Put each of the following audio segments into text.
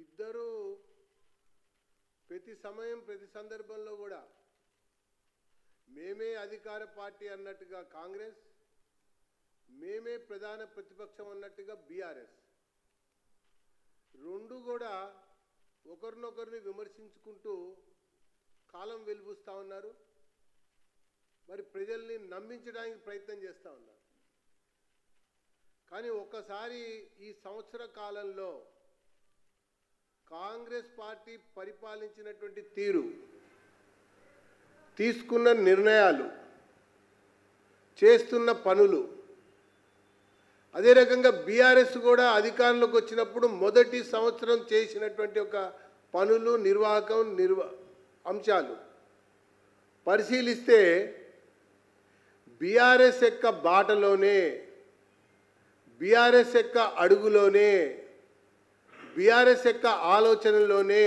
ఇద్దరు ప్రతి సమయం ప్రతి సందర్భంలో కూడా మేమే అధికార పార్టీ అన్నట్టుగా కాంగ్రెస్, మేమే ప్రధాన ప్రతిపక్షం అన్నట్టుగా బీఆర్ఎస్ రెండు కూడా ఒకరినొకరిని విమర్శించుకుంటూ కాలం వెలుబుస్తూ ఉన్నారు. మరి ప్రజల్ని నమ్మించడానికి ప్రయత్నం చేస్తూ ఉన్నారు. కానీ ఒక్కసారి ఈ సంవత్సర కాలంలో కాంగ్రెస్ పార్టీ పరిపాలించినటువంటి తీరు, తీసుకున్న నిర్ణయాలు, చేస్తున్న పనులు, అదే రకంగా బీఆర్ఎస్ కూడా అధికారంలోకి వచ్చినప్పుడు మొదటి సంవత్సరం చేసినటువంటి ఒక పనులు, అంశాలు పరిశీలిస్తే బీఆర్ఎస్ యొక్క బాటలోనే, బీఆర్ఎస్ యొక్క అడుగులోనే, బీఆర్ఎస్ యొక్క ఆలోచనలోనే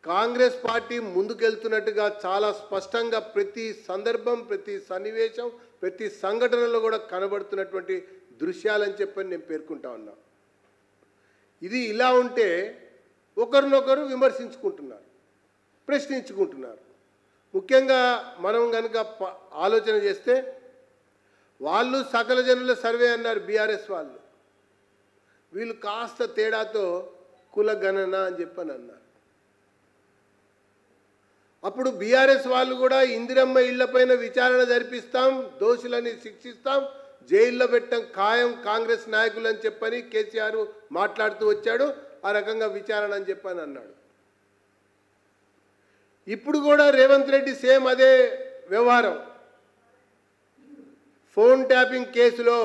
కాంగ్రెస్ పార్టీ ముందుకెళ్తున్నట్టుగా చాలా స్పష్టంగా ప్రతి సందర్భం, ప్రతి సన్నివేశం, ప్రతి సంఘటనలో కూడా కనబడుతున్నటువంటి దృశ్యాలని చెప్పని నేను పేర్కొంటా ఉన్నా. ఇది ఇలా ఉంటే ఒకరినొకరు విమర్శించుకుంటున్నారు, ప్రశ్నించుకుంటున్నారు. ముఖ్యంగా మనం కనుక ఆలోచన చేస్తే వాళ్ళు సకల జనుల సర్వే అన్నారు బీఆర్ఎస్ వాళ్ళు, వీళ్ళు కాస్త తేడాతో కులగణన అని చెప్పని అన్నారు. అప్పుడు బీఆర్ఎస్ వాళ్ళు కూడా ఇందిరమ్మ ఇళ్లపైన విచారణ జరిపిస్తాం, దోషులని శిక్షిస్తాం, జైల్లో పెట్టడం ఖాయం కాంగ్రెస్ నాయకులు అని చెప్పని కేసీఆర్ మాట్లాడుతూ వచ్చాడు. ఆ రకంగా విచారణ అని చెప్పని అన్నాడు. ఇప్పుడు కూడా రేవంత్ రెడ్డి సేమ్ అదే వ్యవహారం. ఫోన్ ట్యాపింగ్ కేసులో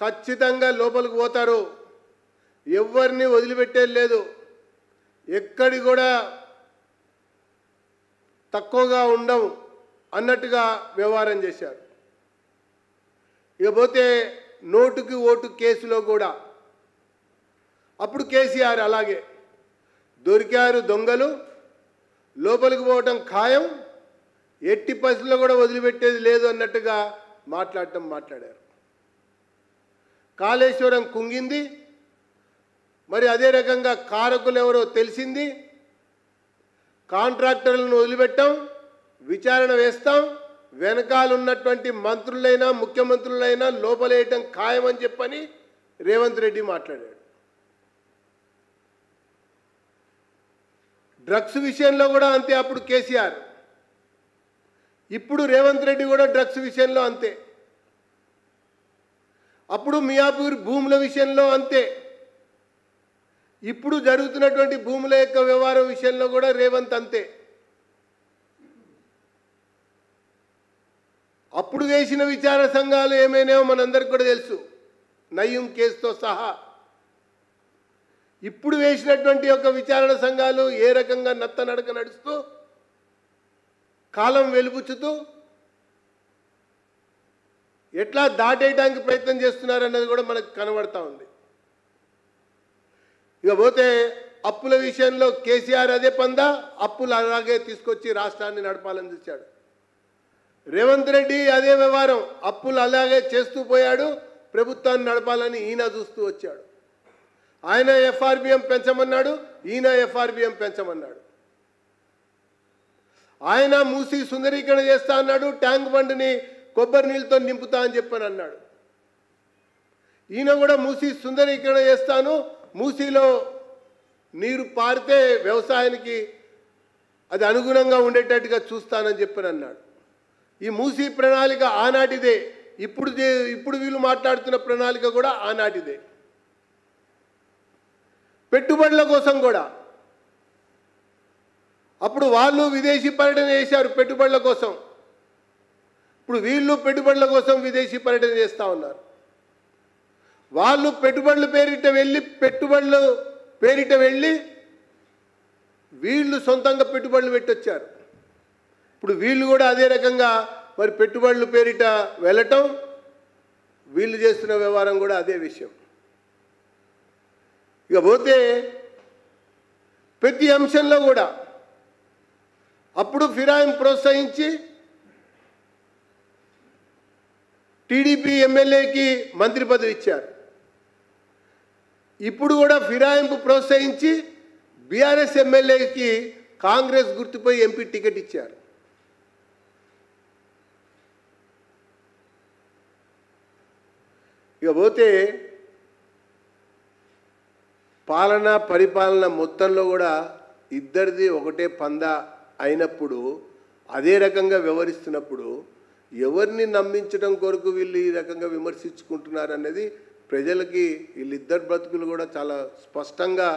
ఖచ్చితంగా లోపలికి పోతారు, ఎవరిని వదిలిపెట్టేది లేదు, ఎక్కడి కూడా తక్కువగా ఉండవు అన్నట్టుగా వ్యవహారం చేశారు. ఇకపోతే నోటుకి ఓటు కేసులో కూడా అప్పుడు కేసీఆర్ అలాగే దొరికారు దొంగలు, లోపలికి పోవటం ఖాయం, ఎట్టి పరిస్థితుల్లో కూడా వదిలిపెట్టేది లేదు అన్నట్టుగా మాట్లాడారు. కాళేశ్వరం కుంగింది, మరి అదే రకంగా కారకులు ఎవరో తెలిసింది, కాంట్రాక్టర్లను వదిలిపెట్టాం, విచారణ వేస్తాం, వెనకాలన్నటువంటి మంత్రులైనా ముఖ్యమంత్రులైనా లోపలేయటం ఖాయమని చెప్పని రేవంత్ రెడ్డి మాట్లాడాడు. డ్రగ్స్ విషయంలో కూడా అంతే. అప్పుడు కేసీఆర్, ఇప్పుడు రేవంత్ రెడ్డి కూడా డ్రగ్స్ విషయంలో అంతే. అప్పుడు మియాపూర్ భూముల విషయంలో అంతే. ఇప్పుడు జరుగుతున్నటువంటి భూముల యొక్క వ్యవహారం విషయంలో కూడా రేవంత్ అంతే. అప్పుడు వేసిన విచారణ సంఘాలు ఏమైనాయో మనందరికి కూడా తెలుసు, నయ్యం కేసుతో సహా. ఇప్పుడు వేసినటువంటి యొక్క విచారణ సంఘాలు ఏ రకంగా నత్తనడక నడుస్తూ కాలం వెలుబుచ్చుతూ ఎట్లా దాటేయడానికి ప్రయత్నం చేస్తున్నారన్నది కూడా మనకు కనబడతా ఉంది. ఇకపోతే అప్పుల విషయంలో కేసీఆర్ అదే పందా, అప్పులు అలాగే తీసుకొచ్చి రాష్ట్రాన్ని నడపాలని చూశాడు. రేవంత్ రెడ్డి అదే వ్యవహారం, అప్పులు అలాగే చేస్తూ పోయాడు, ప్రభుత్వాన్ని నడపాలని ఈయన చూస్తూ వచ్చాడు. ఆయన ఎఫ్ఆర్బిఎం పెంచమన్నాడు, ఈయన ఎఫ్ఆర్బిఎం పెంచమన్నాడు. ఆయన మూసి సుందరీకరణ చేస్తా అన్నాడు, ట్యాంక్ బండ్ని కొబ్బరి నీళ్ళతో నింపుతా అని చెప్పని అన్నాడు. ఈయన కూడా మూసి సుందరీకరణ చేస్తాను, మూసీలో నీరు పారితే వ్యవసాయానికి అది అనుగుణంగా ఉండేటట్టుగా చూస్తానని చెప్పని అన్నాడు. ఈ మూసీ ప్రణాళిక ఆనాటిదే, ఇప్పుడు వీళ్ళు మాట్లాడుతున్న ప్రణాళిక కూడా ఆనాటిదే. పెట్టుబడుల కోసం కూడా అప్పుడు వాళ్ళు విదేశీ పర్యటన చేశారు పెట్టుబడుల కోసం, ఇప్పుడు వీళ్ళు పెట్టుబడుల కోసం విదేశీ పర్యటన చేస్తూ ఉన్నారు. వాళ్ళు పెట్టుబడుల పేరిట వెళ్ళి వీళ్ళు సొంతంగా పెట్టుబడులు పెట్టొచ్చారు. ఇప్పుడు వీళ్ళు కూడా అదే రకంగా మరి పెట్టుబడుల పేరిట వెళ్ళటం, వీళ్ళు చేస్తున్న వ్యవహారం కూడా అదే విషయం. ఇకపోతే ప్రతి అంశంలో కూడా అప్పుడు ఫిరాయింపు ప్రోత్సహించి టీడీపీ ఎమ్మెల్యేకి మంత్రి పదవి ఇచ్చారు. ఇప్పుడు కూడా ఫిరాయింపు ప్రోత్సహించి బీఆర్ఎస్ ఎమ్మెల్యేకి కాంగ్రెస్ గుర్తుపై ఎంపీ టికెట్ ఇచ్చారు. ఇక పోతే పాలన పరిపాలన మొత్తంలో కూడా ఇద్దరిది ఒకటే పందా అయినప్పుడు, అదే రకంగా వ్యవహరిస్తున్నప్పుడు ఎవరిని నమ్మించడం కొరకు వీళ్ళు ఈ రకంగా విమర్శించుకుంటున్నారు అనేది ప్రజలకి వీళ్ళిద్దరు బ్రతుకులు కూడా చాలా స్పష్టంగా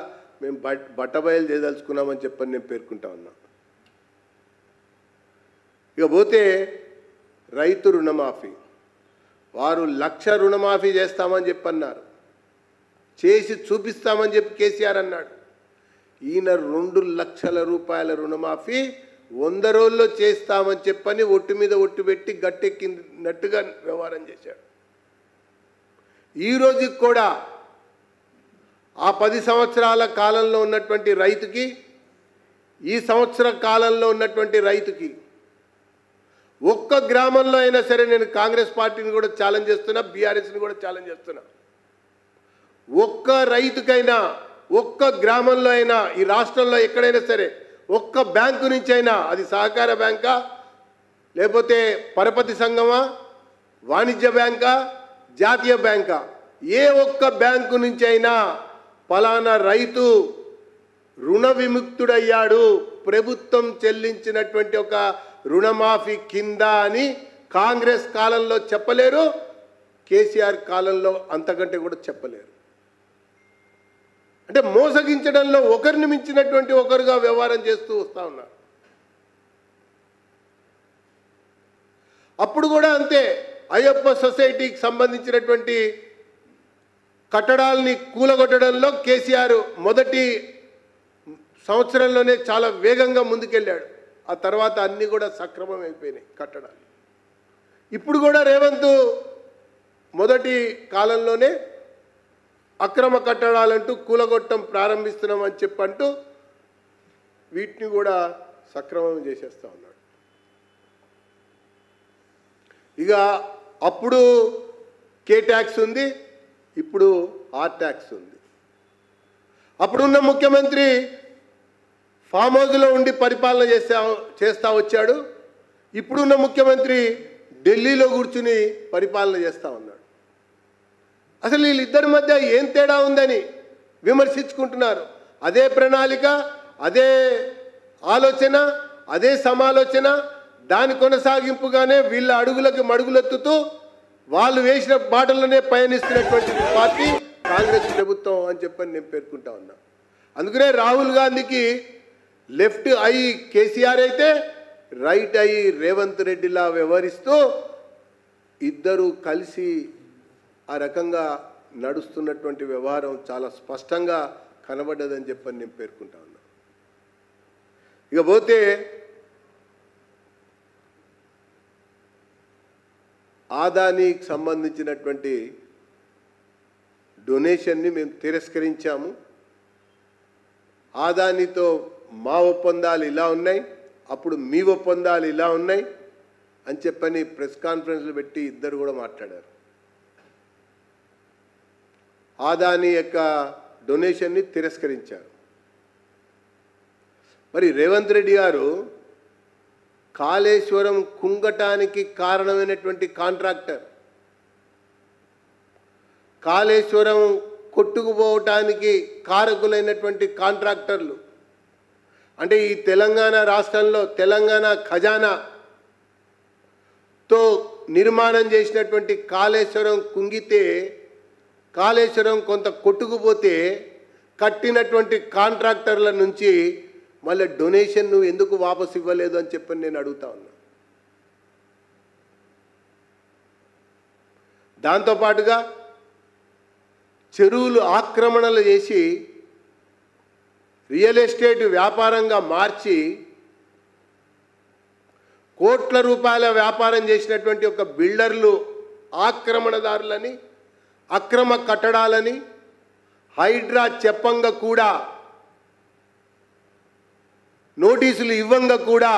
మేము బట్టబయలు చేయదలుచుకున్నామని చెప్పని నేను పేర్కొంటా ఉన్నా. ఇక పోతే రైతు రుణమాఫీ, వారు 1,00,000 రుణమాఫీ చేస్తామని చెప్పన్నారు, చేసి చూపిస్తామని చెప్పి కేసీఆర్ అన్నాడు. ఈయన 2,00,000 రూపాయల రుణమాఫీ 100 రోజుల్లో చేస్తామని చెప్పని ఒట్టు మీద ఒట్టు పెట్టి గట్టెక్కినట్టుగా వ్యవహారం చేశాడు. ఈ రోజుకి కూడా ఆ 10 సంవత్సరాల కాలంలో ఉన్నటువంటి రైతుకి, ఈ సంవత్సర కాలంలో ఉన్నటువంటి రైతుకి ఒక్క గ్రామంలో అయినా సరే, నేను కాంగ్రెస్ పార్టీని కూడా ఛాలెంజ్ చేస్తున్నా, బీఆర్ఎస్ని కూడా ఛాలెంజ్ చేస్తున్నా, ఒక్క రైతుకైనా ఒక్క గ్రామంలో అయినా ఈ రాష్ట్రంలో ఎక్కడైనా సరే ఒక్క బ్యాంకు నుంచి అయినా, అది సహకార బ్యాంకా లేకపోతే పరపతి సంఘమా, వాణిజ్య బ్యాంకా, జాతీయ బ్యాంకా, ఏ ఒక్క బ్యాంకు నుంచి అయినా ఫలానా రైతు రుణ విముక్తుడయ్యాడు, ప్రభుత్వం చెల్లించినటువంటి ఒక రుణమాఫీ కింద అని కాంగ్రెస్ కాలంలో చెప్పలేరు, కేసీఆర్ కాలంలో అంతకంటే కూడా చెప్పలేరు. అంటే మోసగించడంలో ఒకరిని మించినటువంటి ఒకరుగా వ్యవహారం చేస్తూ వస్తూ ఉన్నారు. అప్పుడు కూడా అంతే, అయ్యప్ప సొసైటీకి సంబంధించినటువంటి కట్టడాలని కూలగొట్టడంలో కేసీఆర్ మొదటి సంవత్సరంలోనే చాలా వేగంగా ముందుకెళ్ళాడు. ఆ తర్వాత అన్నీ కూడా సక్రమం అయిపోయినాయి కట్టడాలు. ఇప్పుడు కూడా రేవంత్ మొదటి కాలంలోనే అక్రమ కట్టడాలంటూ కూలగొట్టం ప్రారంభిస్తున్నామని చెప్పంటూ వీటిని కూడా సక్రమం చేసేస్తూ ఉన్నాడు. ఇక అప్పుడు కే ట్యాక్స్ ఉంది, ఇప్పుడు ఆర్ ట్యాక్స్ ఉంది. అప్పుడున్న ముఖ్యమంత్రి ఫామ్ హౌస్లో ఉండి పరిపాలన చేస్తూ వచ్చాడు. ఇప్పుడున్న ముఖ్యమంత్రి ఢిల్లీలో కూర్చుని పరిపాలన చేస్తూ ఉన్నాడు. అసలు వీళ్ళిద్దరి మధ్య ఏం తేడా ఉందని విమర్శించుకుంటున్నారు. అదే ప్రణాళిక, అదే ఆలోచన, అదే సమాలోచన, దాని కొనసాగింపుగానే వీళ్ళ అడుగులకు మడుగులెత్తుతూ వాళ్ళు వేసిన బాటలోనే పయనిస్తున్నటువంటి పార్టీ కాంగ్రెస్ ప్రభుత్వం అని చెప్పని నేను పేర్కొంటా ఉన్నా. అందుకనే రాహుల్ గాంధీకి లెఫ్ట్ ఐ కేసీఆర్ అయితే రైట్ ఐ రేవంత్ రెడ్డిలా వ్యవహరిస్తూ ఇద్దరు కలిసి ఆ రకంగా నడుస్తున్నటువంటి వ్యవహారం చాలా స్పష్టంగా కనబడ్డదని చెప్పని నేను పేర్కొంటా ఉన్నా. ఇక పోతే ఆదానికి సంబంధించినటువంటి డొనేషన్ని మేము తిరస్కరించాము. ఆదానితో మా ఒప్పందాలు ఇలా ఉన్నాయి, అప్పుడు మీ ఒప్పందాలు ఇలా ఉన్నాయి అని చెప్పని ప్రెస్ కాన్ఫరెన్స్లు పెట్టి ఇద్దరు కూడా మాట్లాడారు. ఆదాని యొక్క డొనేషన్ని తిరస్కరించారు. మరి రేవంత్ రెడ్డి గారు కాళేశ్వరం కుంగటానికి కారణమైనటువంటి కాంట్రాక్టర్, కాళేశ్వరం కొట్టుకుపోవటానికి కారకులైనటువంటి కాంట్రాక్టర్లు, అంటే ఈ తెలంగాణ రాష్ట్రంలో తెలంగాణ ఖజానాతో నిర్మాణం చేసినటువంటి కాళేశ్వరం కుంగితే, కాళేశ్వరం కొంత కొట్టుకుపోతే కట్టినటువంటి కాంట్రాక్టర్ల నుంచి మళ్ళీ డొనేషన్ నువ్వు ఎందుకు వాపసు ఇవ్వలేదు అని చెప్పని నేను అడుగుతా ఉన్నా. దాంతోపాటుగా చెరువులు ఆక్రమణలు చేసి రియల్ ఎస్టేట్ వ్యాపారంగా మార్చి కోట్ల రూపాయల వ్యాపారం చేసినటువంటి ఒక బిల్డర్లు ఆక్రమణదారులని, అక్రమ కట్టడాలని హైడ్రా చెప్పంగా కూడా, నోటీసులు ఇవ్వంగా కూడా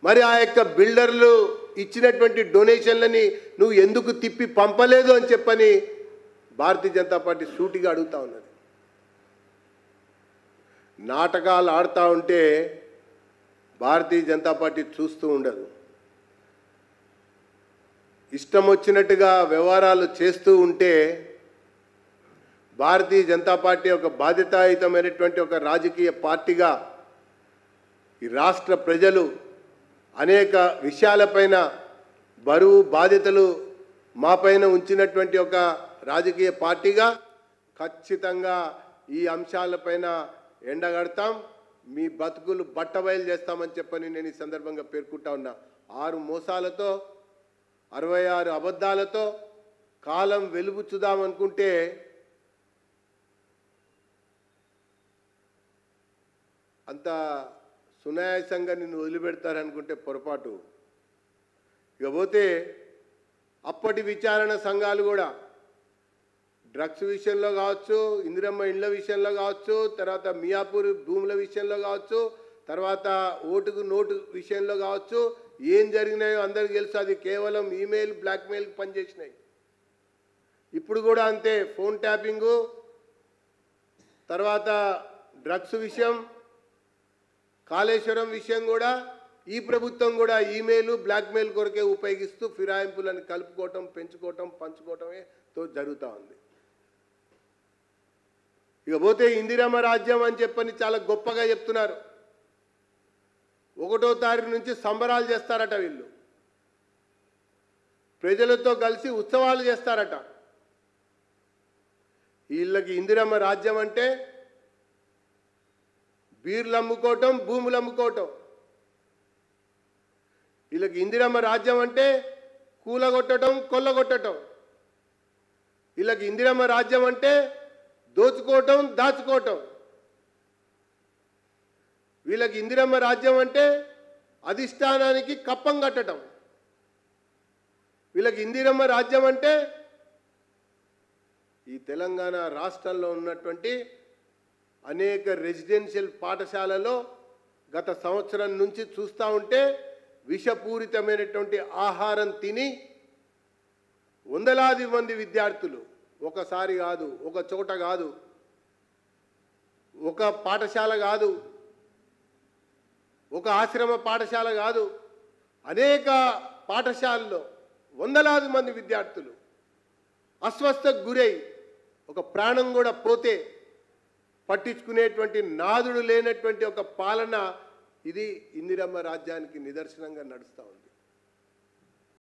మరి ఆ యొక్క బిల్డర్లు ఇచ్చినటువంటి డొనేషన్లని నువ్వు ఎందుకు తిప్పి పంపలేదు అని చెప్పని భారతీయ జనతా పార్టీ సూటిగా అడుగుతా ఉన్నది. నాటకాలు ఆడుతూ ఉంటే భారతీయ జనతా పార్టీ చూస్తూ ఉండదు. ఇష్టం వచ్చినట్టుగా వ్యవహారాలు చేస్తూ ఉంటే భారతీయ జనతా పార్టీ ఒక బాధ్యతాయుతమైనటువంటి ఒక రాజకీయ పార్టీగా ఈ రాష్ట్ర ప్రజలు అనేక విషయాలపైన బరువు బాధ్యతలు మాపైన ఉంచినటువంటి ఒక రాజకీయ పార్టీగా ఖచ్చితంగా ఈ అంశాలపైన ఎండగడతాం, మీ బతుకులు బట్టబయలు చేస్తామని చెప్పని నేను ఈ సందర్భంగా పేర్కొంటా ఉన్నా. 6 మోసాలతో 66 అబద్ధాలతో కాలం వెలుబుచ్చుదామనుకుంటే అంత సునాయాసంగా నిన్ను వదిలిపెడతారనుకుంటే పొరపాటు. ఇకపోతే అప్పటి విచారణ సంఘాలు కూడా డ్రగ్స్ విషయంలో కావచ్చు, ఇందిరమ్మ ఇండ్ల విషయంలో కావచ్చు, తర్వాత మియాపూర్ భూముల విషయంలో కావచ్చు, తర్వాత ఓటుకు నోటు విషయంలో కావచ్చు, ఏం జరిగినాయో అందరికీ తెలుసు. అది కేవలం ఈమెయిల్ బ్లాక్మెయిల్కి పనిచేసినాయి. ఇప్పుడు కూడా అంతే. ఫోన్ ట్యాపింగు, తర్వాత డ్రగ్స్ విషయం, కాళేశ్వరం విషయం కూడా ఈ ప్రభుత్వం కూడా ఈమెయిల్ బ్లాక్మెయిల్ కొరకే ఉపయోగిస్తూ ఫిరాయింపులను కలుపుకోవటం, పెంచుకోవటం, పంచుకోవటమే జరుగుతూ ఉంది. ఇకపోతే ఇందిరమ్మ రాజ్యం అని చెప్పని చాలా గొప్పగా చెప్తున్నారు. 1వ తారీఖు నుంచి సంబరాలు చేస్తారట వీళ్ళు. ప్రజలతో కలిసి ఉత్సవాలు చేస్తారట. వీళ్ళకి ఇందిరమ్మ రాజ్యం అంటే బీర్లు అమ్ముకోవటం, భూములు అమ్ముకోవటం. వీళ్ళకి ఇందిరమ్మ రాజ్యం అంటే కూలగొట్టడం, కొల్లగొట్టడం. వీళ్ళకి ఇందిరమ్మ రాజ్యం అంటే దోచుకోవటం, దాచుకోవటం. వీళ్ళకి ఇందిరమ్మ రాజ్యం అంటే అధిష్టానానికి కప్పం కట్టడం. వీళ్ళకి ఇందిరమ్మ రాజ్యం అంటే ఈ తెలంగాణ రాష్ట్రంలో ఉన్నటువంటి అనేక రెసిడెన్షియల్ పాఠశాలలో గత సంవత్సరం నుంచి చూస్తూ ఉంటే విషపూరితమైనటువంటి ఆహారం తిని వందలాది మంది విద్యార్థులు, ఒకసారి కాదు, ఒక చోట కాదు, ఒక పాఠశాల కాదు, ఒక ఆశ్రమ పాఠశాల కాదు, అనేక పాఠశాలల్లో వందలాది మంది విద్యార్థులు అస్వస్థకు గురై ఒక ప్రాణం కూడా పోతే పట్టించుకునేటువంటి నాదుడు లేనటువంటి ఒక పాలన ఇది ఇందిరమ్మ రాజ్యానికి నిదర్శనంగా నడుస్తూ ఉంది.